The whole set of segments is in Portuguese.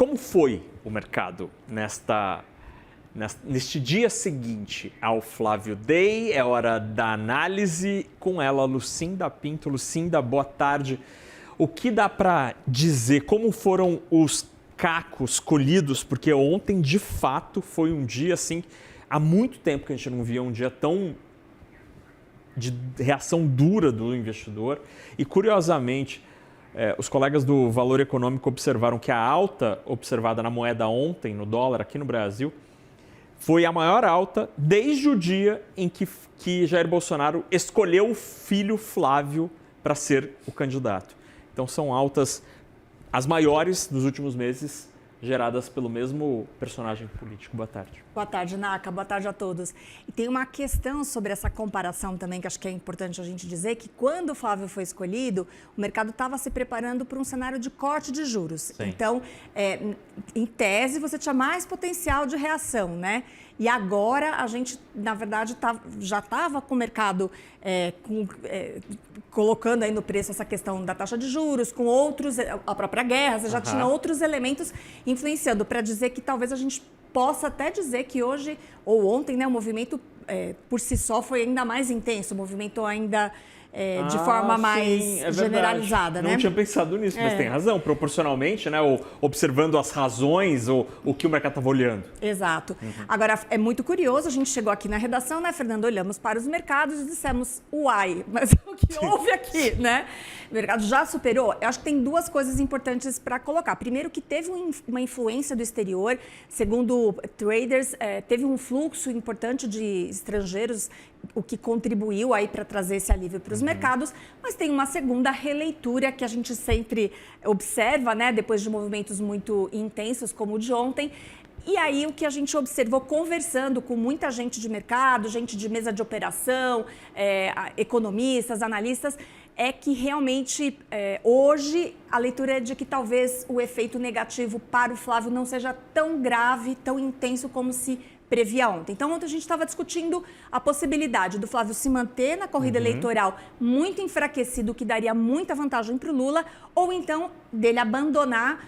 como foi o mercado neste dia seguinte ao Flávio Day? É hora da análise com ela, Lucinda Pinto. Lucinda, boa tarde. O que dá para dizer? Como foram os cacos colhidos? Porque ontem, de fato, foi um dia assim... Há muito tempo que a gente não via um dia tão de reação dura do investidor. E, curiosamente, os colegas do Valor Econômico observaram que a alta observada na moeda ontem, no dólar, aqui no Brasil, foi a maior alta desde o dia em que Jair Bolsonaro escolheu o filho Flávio para ser o candidato. Então, são altas as maiores dos últimos meses, geradas pelo mesmo personagem político. Boa tarde. Boa tarde, Naka. Boa tarde a todos. E tem uma questão sobre essa comparação também que acho que é importante a gente dizer, que quando o Flávio foi escolhido, o mercado estava se preparando para um cenário de corte de juros. Sim. Então, em tese, você tinha mais potencial de reação, né? E agora a gente, na verdade, já estava com o mercado colocando aí no preço essa questão da taxa de juros, com outros, a própria guerra, você já tinha outros elementos influenciando, para dizer que talvez a gente possa até dizer que hoje ou ontem, né, o movimento por si só foi ainda mais intenso, o movimento ainda de forma mais generalizada, né? Não tinha pensado nisso, mas tem razão, proporcionalmente, né? Ou observando as razões ou o que o mercado estava olhando. Exato. Agora, é muito curioso, a gente chegou aqui na redação, né, Fernando? Olhamos para os mercados e dissemos, uai, mas o que houve aqui, né? O mercado já superou. Eu acho que tem duas coisas importantes para colocar. Primeiro, que teve uma influência do exterior, segundo traders, teve um fluxo importante de estrangeiros, o que contribuiu aí para trazer esse alívio para os mercados, mas tem uma segunda releitura que a gente sempre observa, né, depois de movimentos muito intensos como o de ontem. E aí o que a gente observou conversando com muita gente de mercado, gente de mesa de operação, economistas, analistas, é que realmente hoje a leitura é de que talvez o efeito negativo para o Flávio não seja tão grave, tão intenso como se previa ontem. Então, ontem a gente estava discutindo a possibilidade do Flávio se manter na corrida eleitoral muito enfraquecido, que daria muita vantagem para o Lula, ou então dele abandonar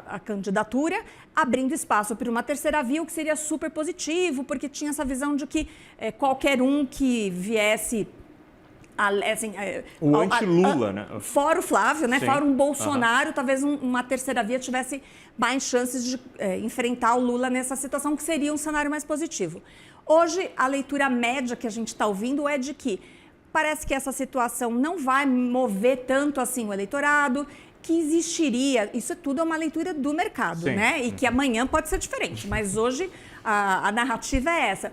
a candidatura, abrindo espaço para uma terceira via, o que seria super positivo, porque tinha essa visão de que qualquer um que viesse... Assim, o anti-Lula, né? Fora o Flávio, né? Sim. Fora um Bolsonaro, talvez uma terceira via tivesse mais chances de enfrentar o Lula nessa situação, que seria um cenário mais positivo. Hoje, a leitura média que a gente está ouvindo é de que parece que essa situação não vai mover tanto assim o eleitorado, que existiria, isso tudo é uma leitura do mercado, Sim. né? E que amanhã pode ser diferente, mas hoje a narrativa é essa.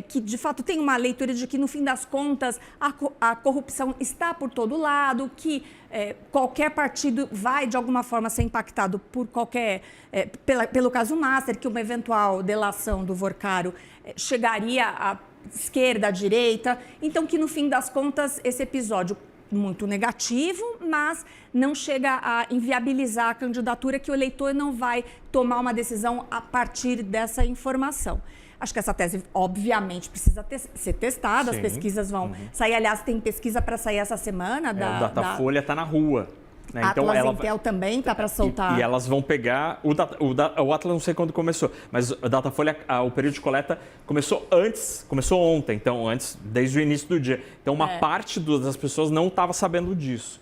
Que de fato tem uma leitura de que no fim das contas a corrupção está por todo lado, que qualquer partido vai de alguma forma ser impactado por pelo caso Master, que uma eventual delação do Vorcaro chegaria à esquerda, à direita, então que no fim das contas esse episódio muito negativo, mas não chega a inviabilizar a candidatura, que o eleitor não vai tomar uma decisão a partir dessa informação. Acho que essa tese, obviamente, precisa ser testada, Sim. As pesquisas vão sair. Aliás, tem pesquisa para sair essa semana. O Datafolha está na rua. Né? Atlas então, Intel também está para soltar. E elas vão pegar... O Atlas não sei quando começou, mas o Datafolha, o período de coleta começou ontem, então antes, desde o início do dia. Então, uma parte das pessoas não estava sabendo disso.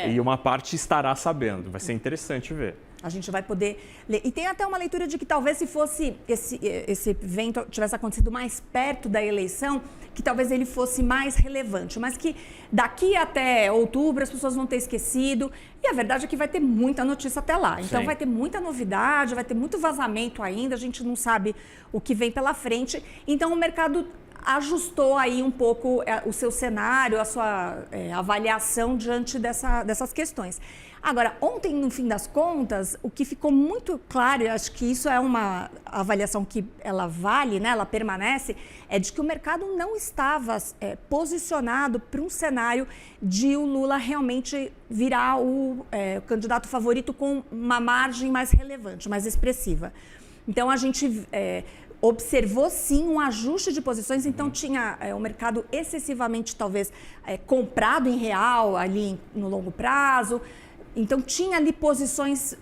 E uma parte estará sabendo. Vai ser interessante ver. A gente vai poder ler. E tem até uma leitura de que talvez se fosse esse evento tivesse acontecido mais perto da eleição, que talvez ele fosse mais relevante, mas que daqui até outubro as pessoas vão ter esquecido. E a verdade é que vai ter muita notícia até lá. Então vai ter muita novidade, vai ter muito vazamento ainda, a gente não sabe o que vem pela frente. Então o mercado ajustou aí um pouco o seu cenário, a sua avaliação diante dessas questões. Agora, ontem, no fim das contas, o que ficou muito claro, e acho que isso é uma avaliação que ela vale, né, ela permanece, é de que o mercado não estava posicionado para um cenário de o Lula realmente virar o candidato favorito com uma margem mais relevante, mais expressiva. Então, a gente observou, sim, um ajuste de posições. Então, tinha o mercado excessivamente, talvez, comprado em real ali no longo prazo. Então, tinha ali posições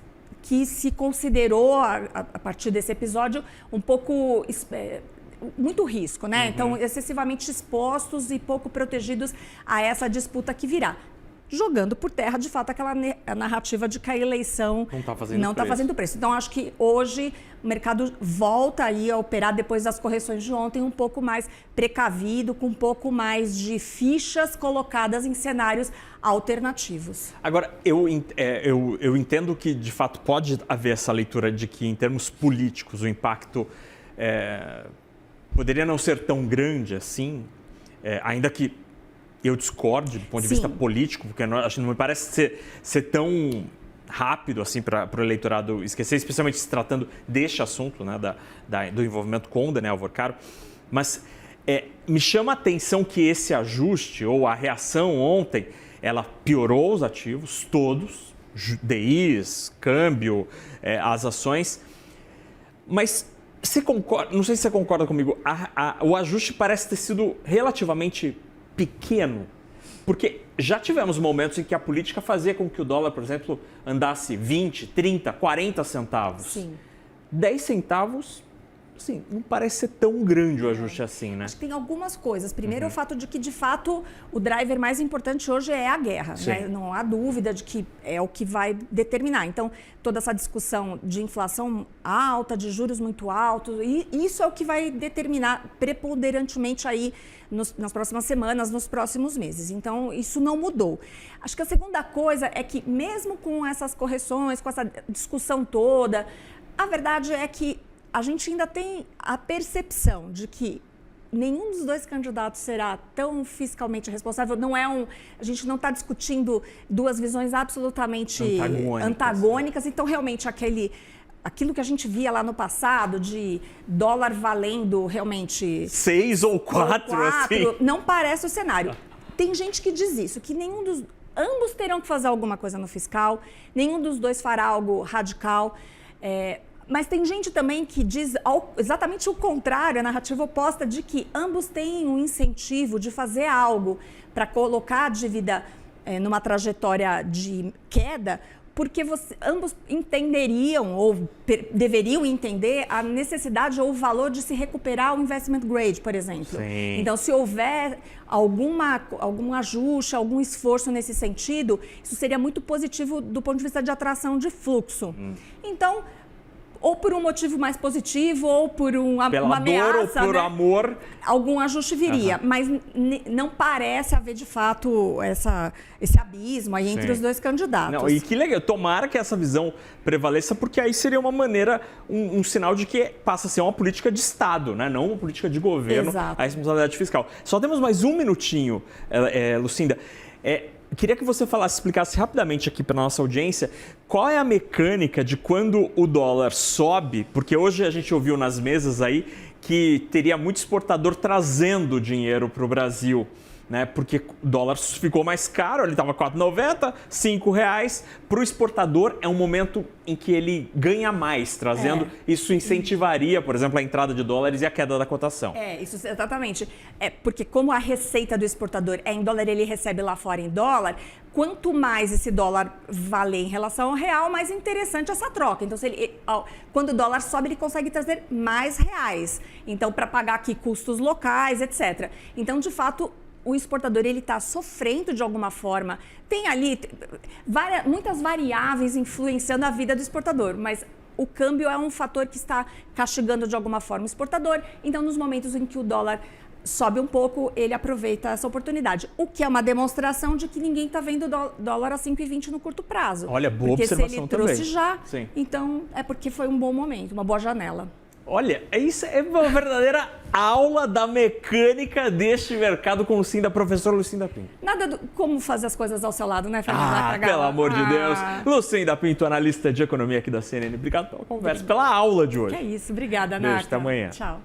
que se considerou, a partir desse episódio, um pouco... muito risco, né? Então, excessivamente expostos e pouco protegidos a essa disputa que virá. Jogando por terra, de fato, aquela narrativa de que a eleição não está fazendo preço. Então, acho que hoje o mercado volta aí a operar, depois das correções de ontem, um pouco mais precavido, com um pouco mais de fichas colocadas em cenários alternativos. Agora, eu entendo que, de fato, pode haver essa leitura de que, em termos políticos, o impacto poderia não ser tão grande assim, ainda que eu discordo do ponto de vista político, porque não me parece ser tão rápido assim para o eleitorado esquecer, especialmente se tratando deste assunto, né, do envolvimento com o Daniel Vorcaro. Mas me chama a atenção que esse ajuste, ou a reação ontem, ela piorou os ativos todos, DIs, câmbio, as ações, mas... Você concorda, não sei se você concorda comigo, o ajuste parece ter sido relativamente pequeno, porque já tivemos momentos em que a política fazia com que o dólar, por exemplo, andasse 20, 30, 40 centavos. Sim. 10 centavos, assim, não parece ser tão grande o ajuste assim, né? Acho que tem algumas coisas. Primeiro, o fato de que, de fato, o driver mais importante hoje é a guerra. Né? Não há dúvida de que é o que vai determinar. Então, toda essa discussão de inflação alta, de juros muito altos, e isso é o que vai determinar preponderantemente aí nas próximas semanas, nos próximos meses. Então, isso não mudou. Acho que a segunda coisa é que, mesmo com essas correções, com essa discussão toda, a verdade é que a gente ainda tem a percepção de que nenhum dos dois candidatos será tão fiscalmente responsável. A gente não está discutindo duas visões absolutamente antagônicas. Então, realmente, aquilo que a gente via lá no passado, de dólar valendo realmente 6 ou 4, assim, não parece o cenário. Tem gente que diz isso, que ambos terão que fazer alguma coisa no fiscal, nenhum dos dois fará algo radical. Mas tem gente também que diz exatamente o contrário, a narrativa oposta, de que ambos têm um incentivo de fazer algo para colocar a dívida numa trajetória de queda, porque ambos entenderiam ou deveriam entender a necessidade ou o valor de se recuperar o investment grade, por exemplo. Sim. Então, se houver algum ajuste, algum esforço nesse sentido, isso seria muito positivo do ponto de vista de atração de fluxo. Então, ou por um motivo mais positivo, ou por uma ameaça, ou por amor, algum ajuste viria. Mas não parece haver, de fato, esse abismo aí entre os dois candidatos. Não, e que legal, tomara que essa visão prevaleça, porque aí seria uma maneira, um sinal de que passa a ser uma política de Estado, né? Não uma política de governo, a responsabilidade fiscal. Só temos mais um minutinho, Lucinda. Queria que você explicasse rapidamente aqui para a nossa audiência qual é a mecânica de quando o dólar sobe, porque hoje a gente ouviu nas mesas aí que teria muito exportador trazendo dinheiro para o Brasil, né? Porque o dólar ficou mais caro, ele estava R$ 4,90, R$ 5,00. Para o exportador é um momento em que ele ganha mais trazendo. Isso incentivaria, por exemplo, a entrada de dólares e a queda da cotação. Isso exatamente. Porque como a receita do exportador é em dólar, ele recebe lá fora em dólar, quanto mais esse dólar valer em relação ao real, mais interessante essa troca. Então, quando o dólar sobe, ele consegue trazer mais reais. Então, para pagar aqui custos locais, etc. Então, de fato, o exportador está sofrendo de alguma forma. Tem ali muitas variáveis influenciando a vida do exportador, mas o câmbio é um fator que está castigando de alguma forma o exportador. Então, nos momentos em que o dólar sobe um pouco, ele aproveita essa oportunidade. O que é uma demonstração de que ninguém está vendo o dólar a 5,20 no curto prazo. Olha, boa observação também. Porque se ele trouxe já, sim, então é porque foi um bom momento, uma boa janela. Olha, isso é uma verdadeira aula da mecânica deste mercado com da professora Lucinda Pinto. Nada como fazer as coisas ao seu lado, né, Fernanda? Pelo amor de Deus. Lucinda Pinto, analista de economia aqui da CNN. Obrigado pela conversa, pela aula de hoje. Que é isso. Obrigada, Nata. Beijo, até amanhã. Tchau.